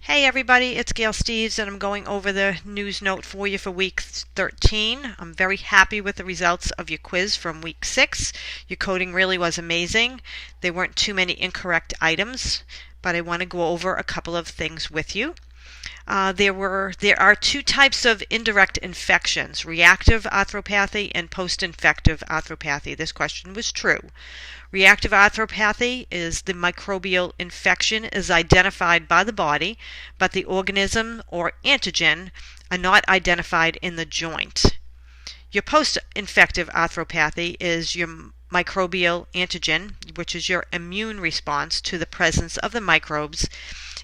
Hey everybody, it's Gail Steves and I'm going over the news note for you for week 13. I'm very happy with the results of your quiz from week 6. Your coding really was amazing. There weren't too many incorrect items, but I want to go over a couple of things with you. There are two types of indirect infections, reactive arthropathy and post-infective arthropathy. This question was true. Reactive arthropathy is the microbial infection is identified by the body, but the organism or antigen are not identified in the joint. Your post-infective arthropathy is your microbial antigen, which is your immune response to the presence of the microbes,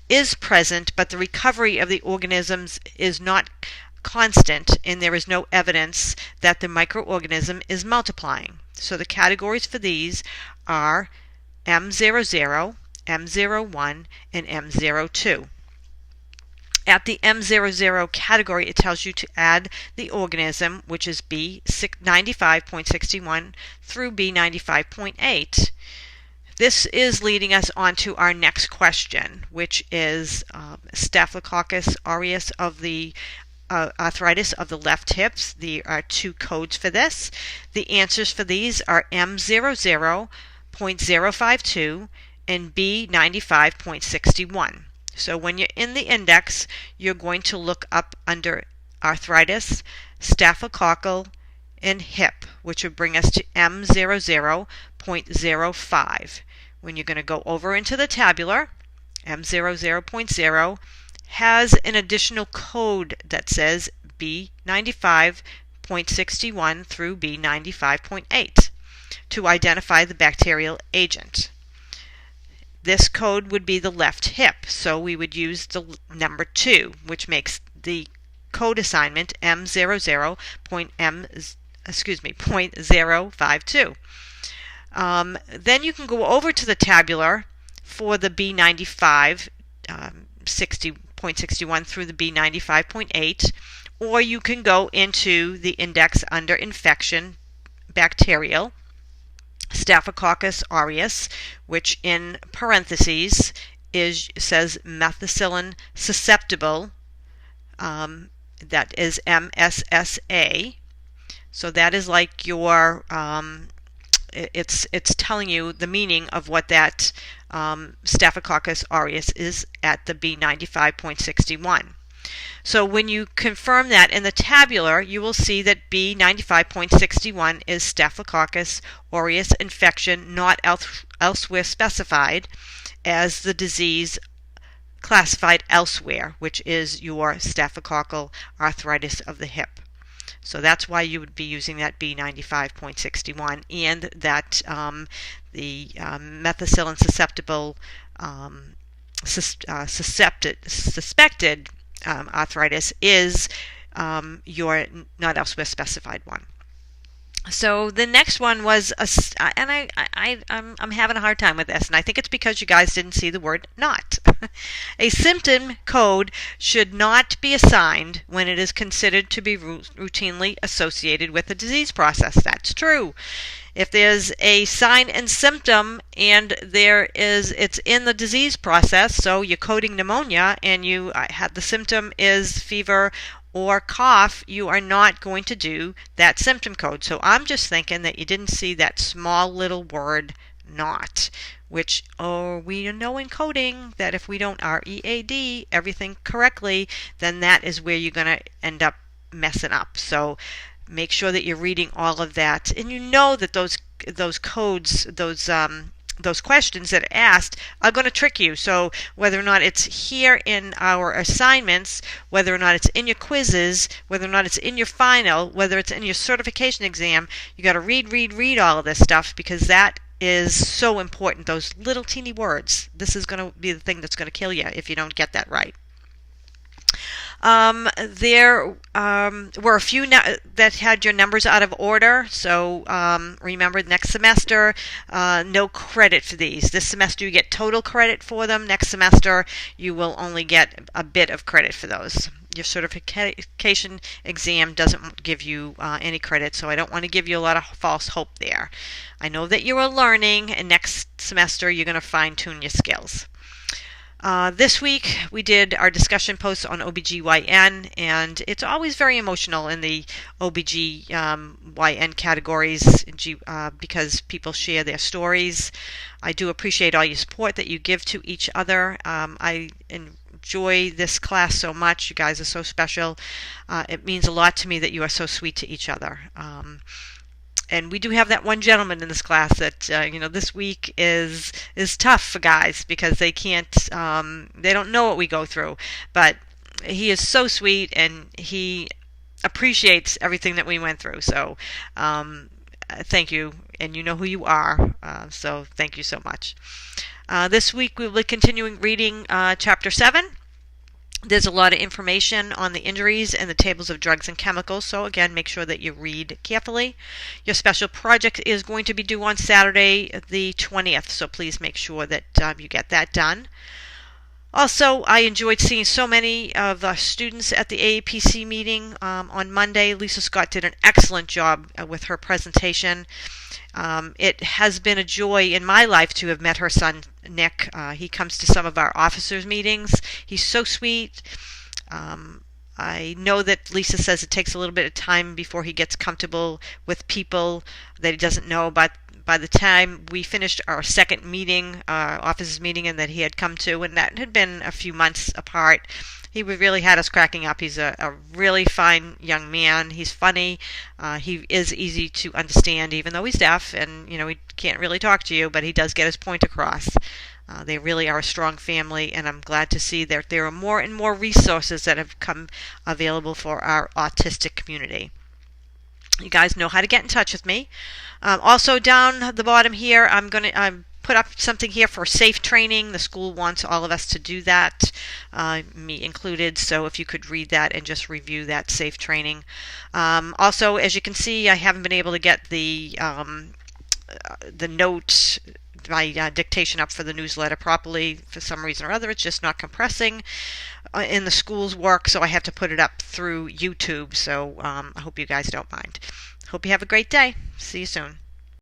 is present, but the recovery of the organisms is not constant, and there is no evidence that the microorganism is multiplying. So the categories for these are M00, M01, and M02. At the M00 category, it tells you to add the organism, which is B95.61 through B95.8. This is leading us on to our next question, which is Staphylococcus aureus of the arthritis of the left hips. There are two codes for this. The answers for these are M00.052 and B95.61. So when you're in the index, you're going to look up under arthritis, staphylococcal, and hip, which would bring us to M00.05. When you're going to go over into the tabular, M00.0 has an additional code that says B95.61 through B95.8 to identify the bacterial agent. This code would be the left hip, so we would use the number 2, which makes the code assignment M00.052. Then you can go over to the tabular for the B95 60.61 through the B95.8, or you can go into the index under infection, bacterial, Staphylococcus aureus, which in parentheses says methicillin susceptible, that is MSSA. So that is like your it's telling you the meaning of what that Staphylococcus aureus is at the B95.61. So when you confirm that in the tabular, you will see that B95.61 is Staphylococcus aureus infection, not elsewhere specified as the disease classified elsewhere, which is your staphylococcal arthritis of the hip. So that's why you would be using that B95.61 and that the methicillin susceptible suspected arthritis is your not elsewhere specified one. So the next one was, and I'm having a hard time with this, and I think it's because you guys didn't see the word not. A symptom code should not be assigned when it is considered to be routinely associated with the disease process. That's true. If there's a sign and symptom and it's in the disease process, so you're coding pneumonia and you have the symptom is fever or cough, you are not going to do that symptom code. So I'm just thinking that you didn't see that small little word not, which we know in coding that if we don't READ everything correctly, then that is where you're going to end up messing up. So make sure that you're reading all of that, and you know that those codes, those questions that are asked are going to trick you. So whether or not it's here in our assignments, whether or not it's in your quizzes, whether or not it's in your final, whether it's in your certification exam, you got to read all of this stuff, because that is so important. Those little teeny words. This is going to be the thing that's going to kill you if you don't get that right. There were a few that had your numbers out of order, so remember next semester no credit for these. This semester you get total credit for them. Next semester you will only get a bit of credit for those. Your certification exam doesn't give you any credit, so I don't want to give you a lot of false hope there. I know that you are learning, and next semester you're going to fine-tune your skills. This week we did our discussion post on OBGYN, and it's always very emotional in the OBGYN categories because people share their stories. I do appreciate all your support that you give to each other. I enjoy this class so much. You guys are so special. It means a lot to me that you are so sweet to each other. And we do have that one gentleman in this class that this week is tough for guys because they can't they don't know what we go through, but he is so sweet and he appreciates everything that we went through. So thank you, and you know who you are. So thank you so much. This week we'll be continuing reading chapter 7. There's a lot of information on the injuries and the tables of drugs and chemicals, so again, make sure that you read carefully. Your special project is going to be due on Saturday the 20th, so please make sure that you get that done. Also, I enjoyed seeing so many of the students at the AAPC meeting on Monday. Lisa Scott did an excellent job with her presentation. It has been a joy in my life to have met her son, Nick. He comes to some of our officers' meetings. He's so sweet. I know that Lisa says it takes a little bit of time before he gets comfortable with people that he doesn't know, but by the time we finished our second meeting, officers' meeting, and that he had come to, and that had been a few months apart, he really had us cracking up. He's a really fine young man. He's funny. He is easy to understand, even though he's deaf, and he can't really talk to you, but he does get his point across. They really are a strong family, and I'm glad to see that there are more and more resources that have come available for our autistic community. You guys know how to get in touch with me. Also down the bottom here, I'm going to put up something here for safe training. The school wants all of us to do that, me included, so if you could read that and just review that safe training. Also, as you can see, I haven't been able to get the note, my dictation up for the newsletter properly. For some reason or other, it's just not compressing in the school's work, so I have to put it up through YouTube, so I hope you guys don't mind. Hope you have a great day. See you soon.